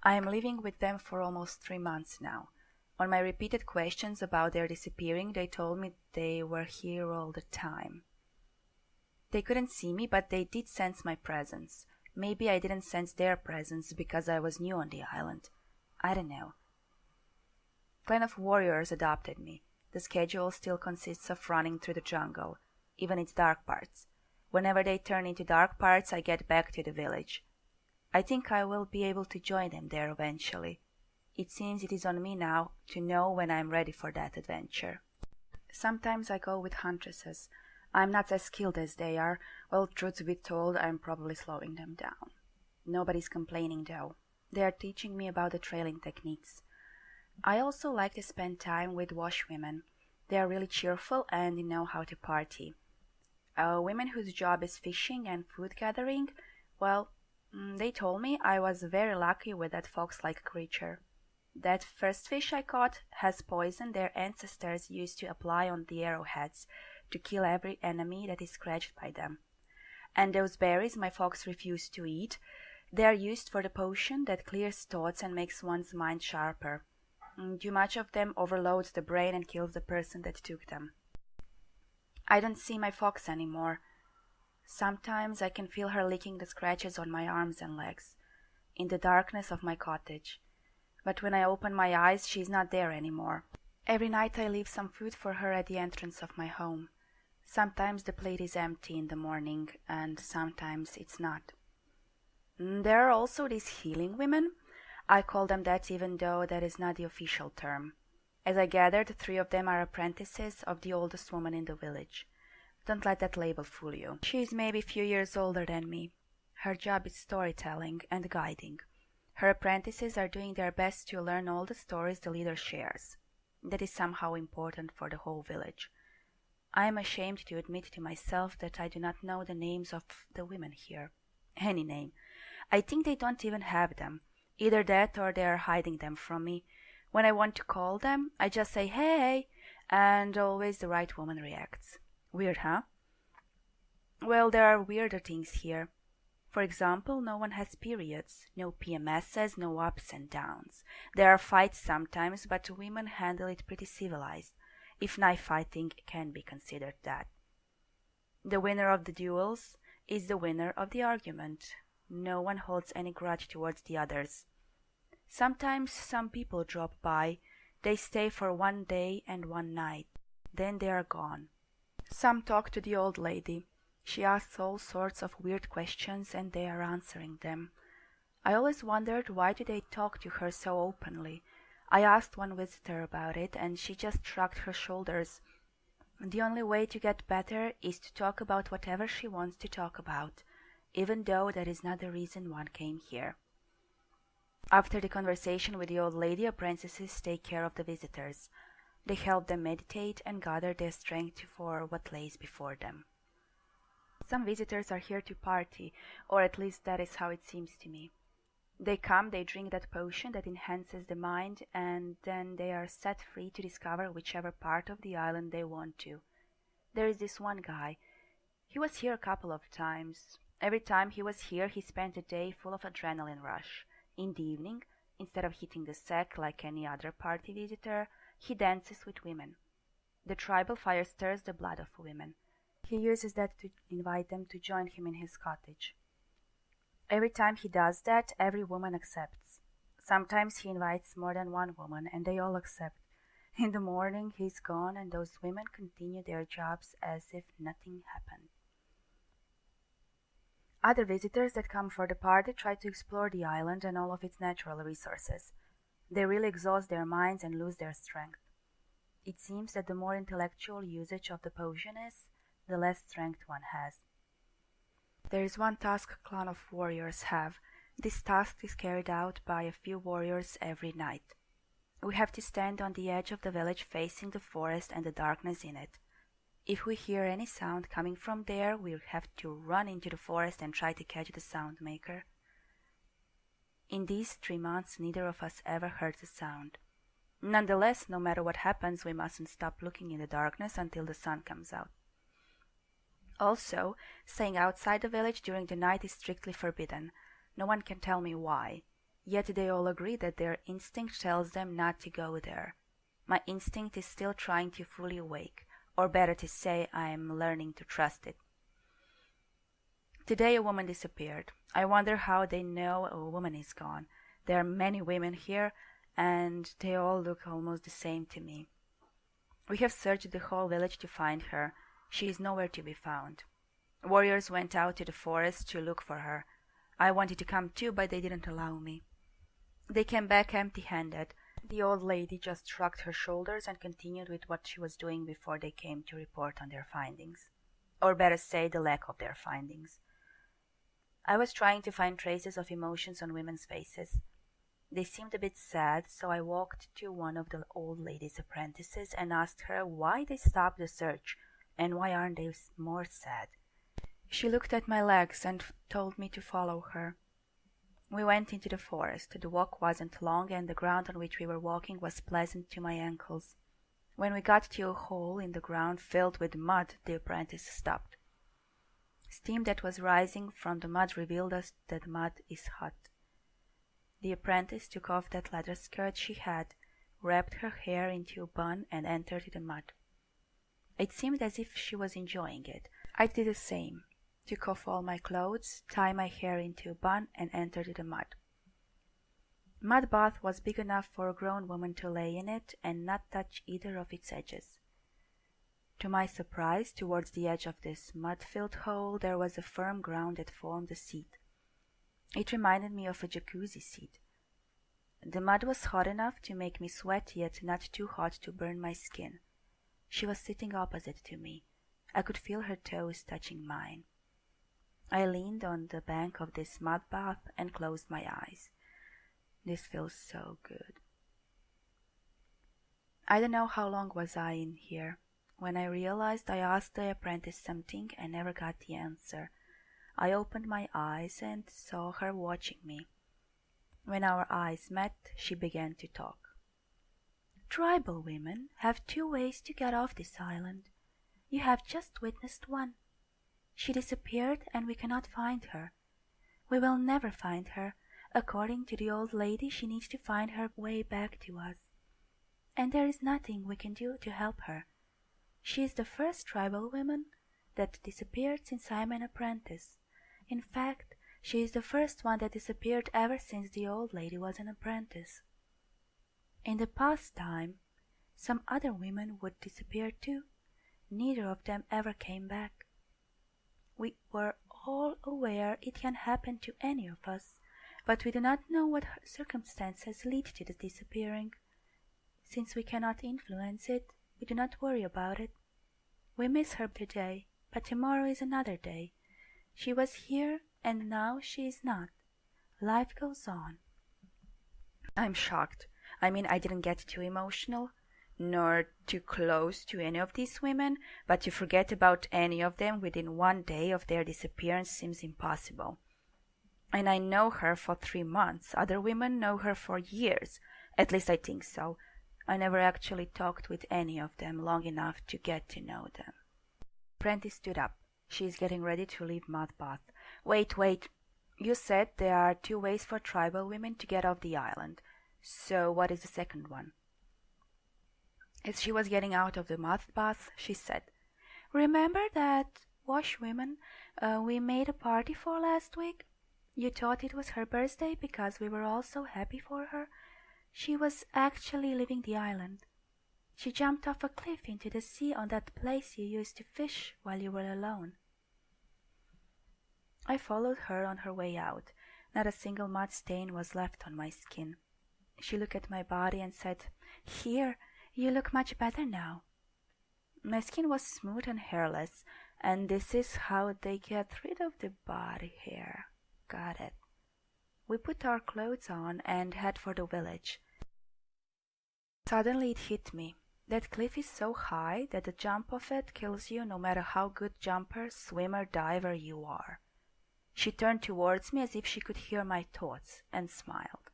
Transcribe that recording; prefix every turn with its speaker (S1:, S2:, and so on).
S1: I am living with them for almost 3 months now. On my repeated questions about their disappearing, they told me they were here all the time. They couldn't see me, but they did sense my presence. Maybe I didn't sense their presence because I was new on the island. I don't know. Clan of warriors adopted me. The schedule still consists of running through the jungle, even its dark parts. Whenever they turn into dark parts, I get back to the village. I think I will be able to join them there eventually. It seems it is on me now to know when I am ready for that adventure. Sometimes I go with huntresses. I am not as skilled as they are. Well, truth be told, I am probably slowing them down. Nobody's complaining though. They are teaching me about the trailing techniques. I also like to spend time with washwomen. They are really cheerful and know how to party. Women whose job is fishing and food gathering, well, they told me I was very lucky with that fox-like creature. That first fish I caught has poison their ancestors used to apply on the arrowheads to kill every enemy that is scratched by them. And those berries my fox refused to eat, they are used for the potion that clears thoughts and makes one's mind sharper. Too much of them overloads the brain and kills the person that took them. I don't see my fox anymore. Sometimes I can feel her licking the scratches on my arms and legs, in the darkness of my cottage. But when I open my eyes, she is not there anymore. Every night I leave some food for her at the entrance of my home. Sometimes the plate is empty in the morning, and sometimes it's not. There are also these healing women. I call them that even though that is not the official term. As I gathered, 3 of them are apprentices of the oldest woman in the village. Don't let that label fool you. She is maybe a few years older than me. Her job is storytelling and guiding. Her apprentices are doing their best to learn all the stories the leader shares. That is somehow important for the whole village. I am ashamed to admit to myself that I do not know the names of the women here. Any name. I think they don't even have them. Either that or they are hiding them from me. When I want to call them, I just say, "Hey," and always the right woman reacts. Weird, huh? Well, there are weirder things here. For example, no one has periods, no PMSs, no ups and downs. There are fights sometimes, but women handle it pretty civilized, if knife fighting can be considered that. The winner of the duels is the winner of the argument. No one holds any grudge towards the others. Sometimes some people drop by. They stay for 1 day and 1 night. Then they are gone. Some talk to the old lady. She asks all sorts of weird questions and they are answering them. I always wondered why do they talk to her so openly. I asked one visitor about it and she just shrugged her shoulders. The only way to get better is to talk about whatever she wants to talk about, even though that is not the reason one came here. After the conversation with the old lady, apprentices take care of the visitors. They help them meditate and gather their strength for what lays before them. Some visitors are here to party, or at least that is how it seems to me. They come, they drink that potion that enhances the mind, and then they are set free to discover whichever part of the island they want to. There is this one guy. He was here a couple of times. Every time he was here, he spent a day full of adrenaline rush. In the evening, instead of hitting the sack like any other party visitor, he dances with women. The tribal fire stirs the blood of women. He uses that to invite them to join him in his cottage. Every time he does that, every woman accepts. Sometimes he invites more than one woman, and they all accept. In the morning, he's gone, and those women continue their jobs as if nothing happened. Other visitors that come for the party try to explore the island and all of its natural resources. They really exhaust their minds and lose their strength. It seems that the more intellectual usage of the potion is, the less strength one has. There is one task a clan of warriors have. This task is carried out by a few warriors every night. We have to stand on the edge of the village facing the forest and the darkness in it. If we hear any sound coming from there, we'll have to run into the forest and try to catch the sound maker. In these 3 months, neither of us ever heard the sound. Nonetheless, no matter what happens, we mustn't stop looking in the darkness until the sun comes out. Also, staying outside the village during the night is strictly forbidden. No one can tell me why. Yet they all agree that their instinct tells them not to go there. My instinct is still trying to fully awake, or better to say, I am learning to trust it. Today a woman disappeared. I wonder how they know a woman is gone. There are many women here, and they all look almost the same to me. We have searched the whole village to find her. She is nowhere to be found. Warriors went out to the forest to look for her. I wanted to come too, but they didn't allow me. They came back empty-handed. The old lady just shrugged her shoulders and continued with what she was doing before they came to report on their findings. Or better say, the lack of their findings. I was trying to find traces of emotions on women's faces. They seemed a bit sad, so I walked to one of the old lady's apprentices and asked her why they stopped the search and why aren't they more sad. She looked at my legs and told me to follow her. We went into the forest. The walk wasn't long and the ground on which we were walking was pleasant to my ankles. When we got to a hole in the ground filled with mud, the apprentice stopped. Steam that was rising from the mud revealed us that the mud is hot. The apprentice took off that leather skirt she had, wrapped her hair into a bun and entered the mud. It seemed as if she was enjoying it. I did the same, took off all my clothes, tied my hair into a bun and entered the mud. Mud bath was big enough for a grown woman to lay in it and not touch either of its edges. To my surprise, towards the edge of this mud-filled hole there was a firm ground that formed a seat. It reminded me of a jacuzzi seat. The mud was hot enough to make me sweat, yet not too hot to burn my skin. She was sitting opposite to me. I could feel her toes touching mine. I leaned on the bank of this mud bath and closed my eyes. This feels so good. I don't know how long was I in here. When I realized, I asked the apprentice something and never got the answer. I opened my eyes and saw her watching me. When our eyes met, she began to talk. Tribal women have two ways to get off this island. You have just witnessed one. She disappeared and we cannot find her. We will never find her. According to the old lady, she needs to find her way back to us. And there is nothing we can do to help her. She is the first tribal woman that disappeared since I am an apprentice. In fact, she is the first one that disappeared ever since the old lady was an apprentice. In the past time, some other women would disappear too. Neither of them ever came back. We were all aware it can happen to any of us, but we do not know what circumstances lead to the disappearing. Since we cannot influence it, we do not worry about it. We miss her today, but tomorrow is another day. She was here, and now she is not. Life goes on. I'm shocked. I mean, I didn't get too emotional, nor too close to any of these women, but to forget about any of them within one day of their disappearance seems impossible. And I know her for 3 months. Other women know her for years. At least I think so. I never actually talked with any of them long enough to get to know them. Prentice stood up. She is getting ready to leave Mudbath. Wait. You said there are 2 ways for tribal women to get off the island. So what is the second one? As she was getting out of the mudbath, she said, Remember that washwoman we made a party for last week? You thought it was her birthday because we were all so happy for her? She was actually leaving the island. She jumped off a cliff into the sea on that place you used to fish while you were alone. I followed her on her way out. Not a single mud stain was left on my skin. She looked at my body and said, Here, you look much better now. My skin was smooth and hairless, and this is how they get rid of the body hair. Got it. We put our clothes on and head for the village. Suddenly it hit me. That cliff is so high that the jump of it kills you no matter how good jumper, swimmer, diver you are. She turned towards me as if she could hear my thoughts and smiled.